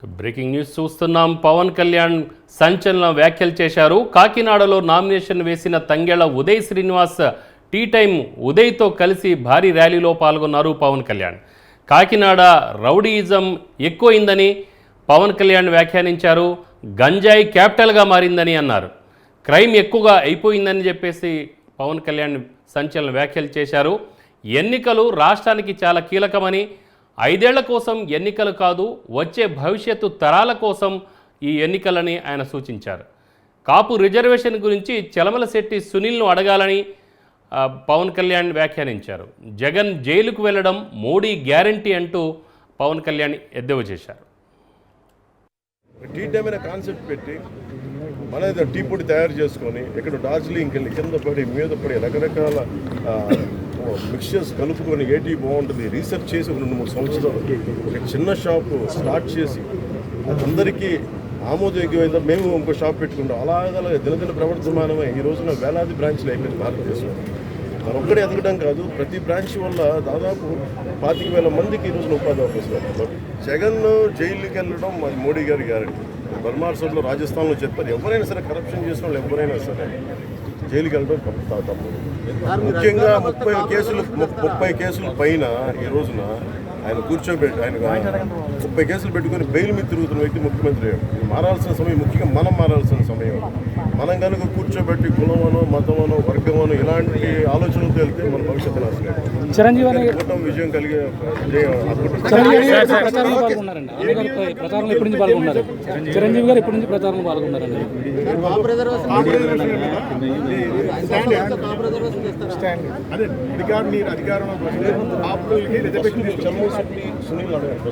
Breaking news చూస్తున్నాం. పవన్ కళ్యాణ్ సంచలన వ్యాఖ్యలు చేశారు. కాకినాడలో నామినేషన్ వేసిన తంగెళ్ల ఉదయ్ శ్రీనివాస్ టీ టైం ఉదయ్తో కలిసి భారీ ర్యాలీలో పాల్గొన్నారు పవన్ కళ్యాణ్. కాకినాడ రౌడీయిజం ఎక్కువైందని పవన్ కళ్యాణ్ వ్యాఖ్యానించారు. గంజాయి క్యాపిటల్గా మారిందని అన్నారు. క్రైమ్ ఎక్కువగా అయిపోయిందని చెప్పేసి పవన్ కళ్యాణ్ సంచలన వ్యాఖ్యలు చేశారు. ఎన్నికలు రాష్ట్రానికి చాలా కీలకమని, 5 ఏళ్ల కోసం ఎన్నికలు కాదు, వచ్చే భవిష్యత్తు తరాల కోసం ఈ ఎన్నికలని ఆయన సూచించారు. కాపు రిజర్వేషన్ గురించి చలమలశెట్టి సునీల్ను అడగాలని పవన్ కళ్యాణ్ వ్యాఖ్యానించారు. జగన్ జైలుకు వెళ్లడం మోడీ గ్యారంటీ అంటూ పవన్ కళ్యాణ్ ఎద్దేవా చేశారు. టీ టైం అనే కాన్సెప్ట్ పెట్టి మన టీ పొడి తయారు చేసుకొని ఇక్కడ డార్జిలింగ్కి వెళ్ళి కింద పడి మీద పడి రకరకాల మిక్చర్స్ కలుపుకొని ఏటీ బాగుంటుంది రీసెర్చ్ చేసి 2-3 సంవత్సరాలు ఒక చిన్న షాపు స్టార్ట్ చేసి అందరికీ ఆమోదయోగ్యమైందా మేము ఇంకో షాప్ పెట్టుకుంటాం. అలాగ దినదిన ప్రవర్తమానమై ఈ రోజున వేలాది బ్రాంచ్లు అయిపోయింది భారతదేశంలో. మన ఒక్కడే ఎదగడం కాదు, ప్రతి బ్రాంచ్ వల్ల దాదాపు 25,000 మందికి ఈ రోజున ఉపాధి అవకాశాలు. జగన్ జైలుకి వెళ్ళడం అది మోడీ గారి గ్యారెంటీ. బర్మార్సోడ్లో రాజస్థాన్లో చెప్పారు, ఎవరైనా సరే కరప్షన్ చేసిన వాళ్ళు ఎవరైనా సరే జైలుకి వెళ్ళడం తప్పు. ముఖ్యంగా 30 కేసుల పైన ఈ రోజున ఆయన కూర్చోబెట్టి ఆయన 30 కేసులు పెట్టుకొని బెయిల్ మీద తిరుగుతున్న వ్యక్తి ముఖ్యమంత్రి. మారాల్సిన సమయం, ముఖ్యంగా మనం మారాల్సిన సమయం. మనం కనుక కూర్చోబెట్టి కులమనో మతమనో వర్గమనో ఇలాంటి ఆలోచనలతో వెళ్తే మన భవిష్యత్తు నాశనం. చిరంజీవి విజయం కలిగే చిరంజీవి గారు ఎప్పటి నుంచి ప్రచారంలో పాల్గొన్నారండి? సునీల్ అడగారు.